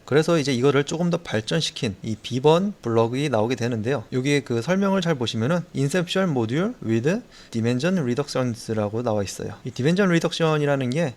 그래서 이제 이거를 조금 더 발전시킨 이 B번 블럭이 나오게 되는데요. 여기에 그 설명을 잘 보시면은 Inception Module with Dimension Reductions라고 나와 있어요. 이 Dimension Reduction이라는 게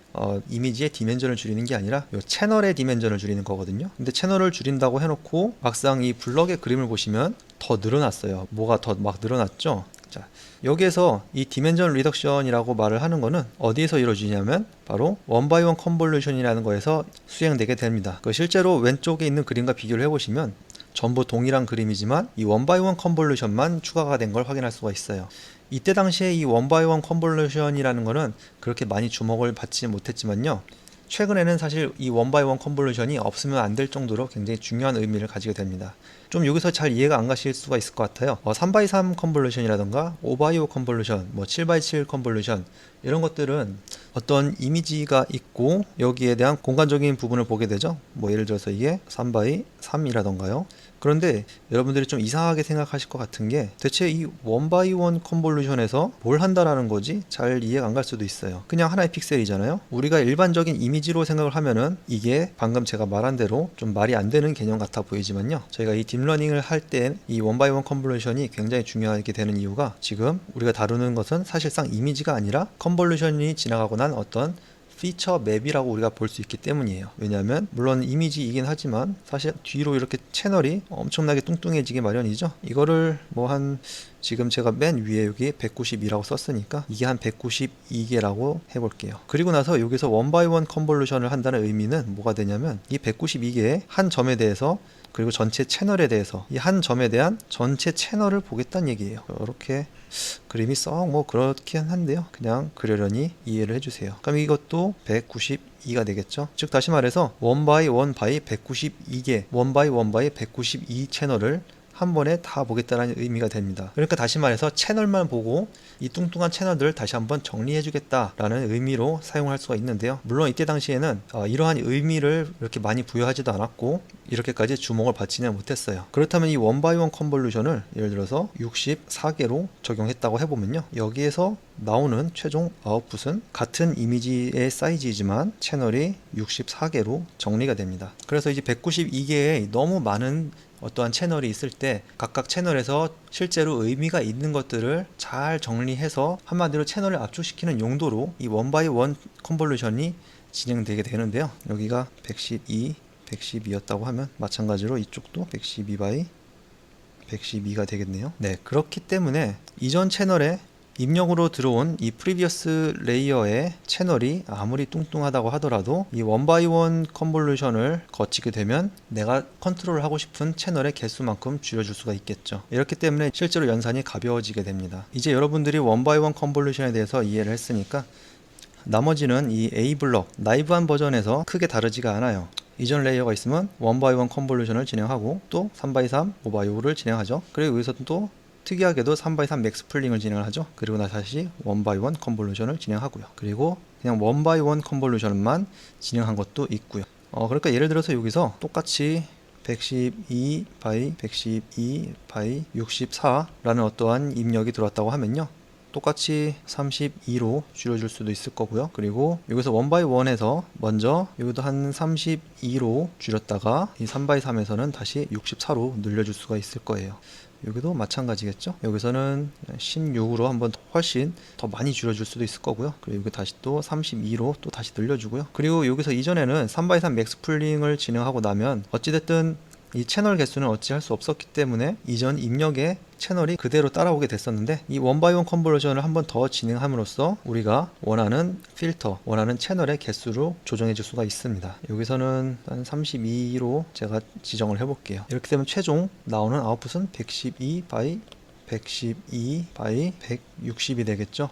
이미지의 디멘전을 줄이는 게 아니라 이 채널의 디멘전을 줄이는 거거든요. 근데 채널을 줄인다고 해놓고 막상 이 블럭의 그림을 보시면 더 늘어났어요. 뭐가 더 막 늘어났죠? 자, 여기에서 이 디멘전 리덕션이라고 말을 하는 거는 어디에서 이루어지냐면 바로 원바이원 컨볼루션이라는 거에서 수행되게 됩니다. 그 실제로 왼쪽에 있는 그림과 비교를 해보시면 전부 동일한 그림이지만 이 원바이원 컨볼루션만 추가가 된 걸 확인할 수가 있어요. 이때 당시에 이 원바이원 컨볼루션이라는 거는 그렇게 많이 주목을 받지 못했지만요. 최근에는 사실 이 원바이원 컨볼루션이 없으면 안 될 정도로 굉장히 중요한 의미를 가지게 됩니다. 좀 여기서 잘 이해가 안 가실 수가 있을 것 같아요. 3x3 컨볼루션이라던가 5x5 컨볼루션, 7x7 컨볼루션 이런 것들은 어떤 이미지가 있고 여기에 대한 공간적인 부분을 보게 되죠. 예를 들어서 이게 3x3이라던가요. 그런데 여러분들이 좀 이상하게 생각하실 것 같은 게 대체 이 원바이원 컨볼루션에서 뭘 한다라는 거지? 잘 이해가 안 갈 수도 있어요. 그냥 하나의 픽셀이잖아요. 우리가 일반적인 이미지로 생각을 하면은 이게 방금 제가 말한 대로 좀 말이 안 되는 개념 같아 보이지만요. 저희가 이 딥러닝을 할 때 이 원바이원 컨볼루션이 굉장히 중요하게 되는 이유가 지금 우리가 다루는 것은 사실상 이미지가 아니라 컨볼루션이 지나가고 난 어떤 피처 맵이라고 우리가 볼 수 있기 때문이에요. 왜냐하면 물론 이미지이긴 하지만 사실 뒤로 이렇게 채널이 엄청나게 뚱뚱해지기 마련이죠. 이거를 지금 제가 맨 위에 여기 192라고 썼으니까 이게 한 192개라고 해볼게요. 그리고 나서 여기서 원바이원 컨볼루션을 한다는 의미는 뭐가 되냐면 이 192개의 한 점에 대해서 그리고 전체 채널에 대해서 이 한 점에 대한 전체 채널을 보겠다는 얘기예요. 이렇게 그림이 썩 그렇긴 한데요. 그냥 그러려니 이해를 해주세요. 그럼 이것도 192가 되겠죠. 즉 다시 말해서 1x1 192개 1x1 192 채널을 한 번에 다 보겠다는 의미가 됩니다. 그러니까 다시 말해서 채널만 보고 이 뚱뚱한 채널들을 다시 한번 정리해 주겠다라는 의미로 사용할 수가 있는데요. 물론 이때 당시에는 이러한 의미를 이렇게 많이 부여하지도 않았고 이렇게까지 주목을 받지는 못했어요. 그렇다면 이 원바이원 컨볼루션을 예를 들어서 64개로 적용했다고 해보면요. 여기에서 나오는 최종 아웃풋은 같은 이미지의 사이즈이지만 채널이 64개로 정리가 됩니다. 그래서 이제 192개의 너무 많은 어떠한 채널이 있을 때 각각 채널에서 실제로 의미가 있는 것들을 잘 정리해서 한마디로 채널을 압축시키는 용도로 이 원바이원 컨볼루션이 진행되게 되는데요. 여기가 112였다고 하면 마찬가지로 이쪽도 112 112가 되겠네요. 네, 그렇기 때문에 이전 채널에 입력으로 들어온 이 프리비어스 레이어의 채널이 아무리 뚱뚱하다고 하더라도 이 원바이원 컨볼루션을 거치게 되면 내가 컨트롤을 하고 싶은 채널의 개수만큼 줄여줄 수가 있겠죠. 이렇기 때문에 실제로 연산이 가벼워지게 됩니다. 이제 여러분들이 원바이원 컨볼루션에 대해서 이해를 했으니까 나머지는 이 A블럭 나이브한 버전에서 크게 다르지가 않아요. 이전 레이어가 있으면 1x1 컨볼루션을 진행하고 또 3x3, 5x5를 진행하죠. 그리고 여기서 또 특이하게도 3x3 맥스 풀링을 진행을 하죠. 그리고 나 다시 1x1 컨볼루션을 진행하고요. 그리고 그냥 1x1 컨볼루션만 진행한 것도 있고요. 그러니까 예를 들어서 여기서 똑같이 112 by 112 by 64라는 어떠한 입력이 들어왔다고 하면요. 똑같이 32로 줄여줄 수도 있을 거고요. 그리고 여기서 1x1에서 먼저 여기도 한 32로 줄였다가 이 3x3에서는 다시 64로 늘려줄 수가 있을 거예요. 여기도 마찬가지겠죠. 여기서는 16으로 한번 훨씬 더 많이 줄여줄 수도 있을 거고요. 그리고 여기 다시 또 32로 또 다시 늘려주고요. 그리고 여기서 이전에는 3x3 맥스 풀링을 진행하고 나면 어찌됐든 이 채널 개수는 어찌할 수 없었기 때문에 이전 입력의 채널이 그대로 따라오게 됐었는데 이 원바이원 컨볼루션을 한번 더 진행함으로써 우리가 원하는 필터, 원하는 채널의 개수로 조정해 줄 수가 있습니다. 여기서는 한 32로 제가 지정을 해볼게요. 이렇게 되면 최종 나오는 아웃풋은 112 by 112 by 160이 되겠죠.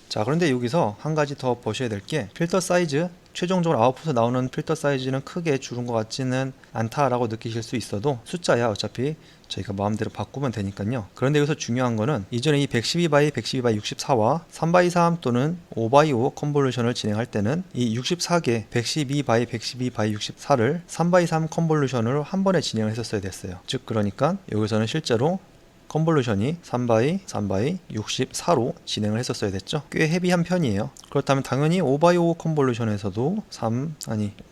자, 그런데 여기서 한 가지 더 보셔야 될 게 필터 사이즈, 최종적으로 아웃풋에 나오는 필터 사이즈는 크게 줄은 것 같지는 않다라고 느끼실 수 있어도 숫자야 어차피 저희가 마음대로 바꾸면 되니까요. 그런데 여기서 중요한 거는 이전에 이 112 by 112 by 64와 3x3 또는 5x5 컨볼루션을 진행할 때는 이 64개 112 by 112 by 64를 3x3 컨볼루션으로 한 번에 진행을 했었어야 됐어요. 즉 그러니까 여기서는 실제로 컨볼루션이 3x 64로 진행을 했었어야 됐죠. 꽤 헤비한 편이에요. 그렇다면 당연히 5x5 컨볼루션에서도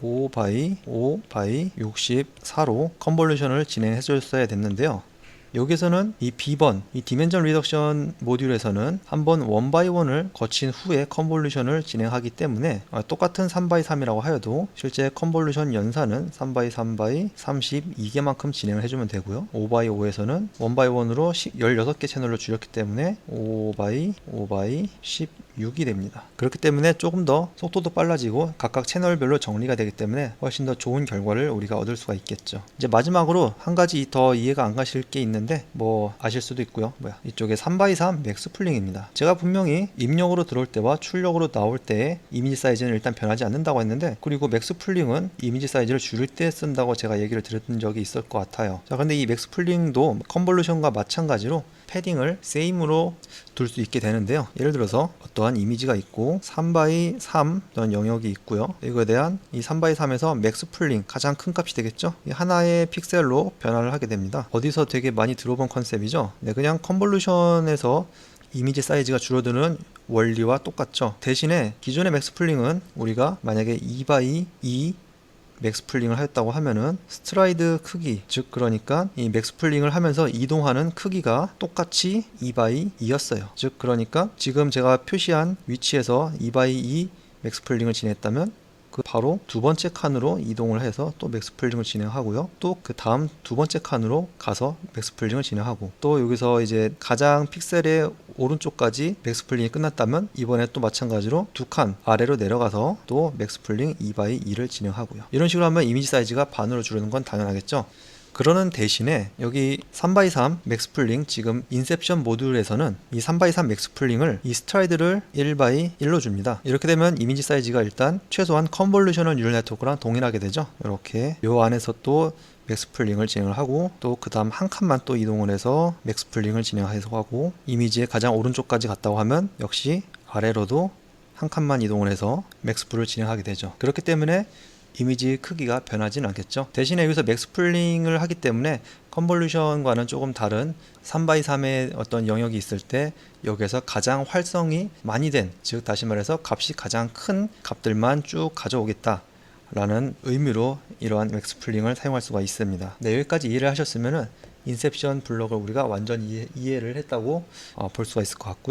5x5 64로 컨볼루션을 진행해 줬어야 됐는데요. 여기서는 이 B번, 이 디멘전 리덕션 모듈에서는 한번 1x1을 거친 후에 컨볼루션을 진행하기 때문에 똑같은 3x3이라고 하여도 실제 컨볼루션 연산은 3x3 32개만큼 진행을 해주면 되고요. 5x5에서는 1x1으로 16개 채널로 줄였기 때문에 5x 16이 됩니다. 그렇기 때문에 조금 더 속도도 빨라지고 각각 채널별로 정리가 되기 때문에 훨씬 더 좋은 결과를 우리가 얻을 수가 있겠죠. 이제 마지막으로 한 가지 더 이해가 안 가실 게 있는데 뭐 아실 수도 있고요. 이쪽에 3x3 맥스 풀링입니다. 제가 분명히 입력으로 들어올 때와 출력으로 나올 때의 이미지 사이즈는 일단 변하지 않는다고 했는데, 그리고 맥스 풀링은 이미지 사이즈를 줄일 때 쓴다고 제가 얘기를 드렸던 적이 있을 것 같아요. 자, 근데 이 맥스 풀링도 컨볼루션과 마찬가지로 패딩을 세임으로 둘 수 있게 되는데요. 예를 들어서 어떠한 이미지가 있고 3x3 어떤 영역이 있고요. 이거에 대한 이 3x3에서 맥스 풀링 가장 큰 값이 되겠죠. 이 하나의 픽셀로 변화를 하게 됩니다. 어디서 되게 많이 들어본 컨셉이죠. 네, 그냥 컨볼루션에서 이미지 사이즈가 줄어드는 원리와 똑같죠. 대신에 기존의 맥스 풀링은 우리가 만약에 2x2 맥스 풀링을 하였다고 하면은 스트라이드 크기, 즉 그러니까 이 맥스 풀링을 하면서 이동하는 크기가 똑같이 2x2였어요. 즉 그러니까 지금 제가 표시한 위치에서 2x2 맥스 풀링을 진행했다면 그 바로 두 번째 칸으로 이동을 해서 또 맥스 풀링을 진행하고요. 또 그 다음 두 번째 칸으로 가서 맥스 풀링을 진행하고, 또 여기서 이제 가장 픽셀의 오른쪽까지 맥스 풀링이 끝났다면 이번에 또 마찬가지로 두 칸 아래로 내려가서 또 맥스 풀링 2x2를 진행하고요. 이런 식으로 하면 이미지 사이즈가 반으로 줄는 건 당연하겠죠. 그러는 대신에 여기 3x3 맥스 풀링, 지금 인셉션 모듈에서는 이 3x3 맥스 풀링을 이 스트라이드를 1x1로 줍니다. 이렇게 되면 이미지 사이즈가 일단 최소한 컨볼루셔널 뉴럴 네트워크랑 동일하게 되죠. 이렇게 요 안에서 또 맥스 풀링을 진행을 하고, 또 그 다음 한 칸만 또 이동을 해서 맥스 풀링을 진행해서 하고, 이미지의 가장 오른쪽까지 갔다고 하면 역시 아래로도 한 칸만 이동을 해서 맥스 풀을 진행하게 되죠. 그렇기 때문에 이미지 크기가 변하지는 않겠죠. 대신에 여기서 맥스 풀링을 하기 때문에 컨볼루션과는 조금 다른 3x3의 어떤 영역이 있을 때 여기에서 가장 활성이 많이 된, 즉 다시 말해서 값이 가장 큰 값들만 쭉 가져오겠다 라는 의미로 이러한 맥스 풀링을 사용할 수가 있습니다. 네, 여기까지 이해를 하셨으면 인셉션 블럭을 우리가 완전히 이해를 했다고 볼 수가 있을 것 같고요.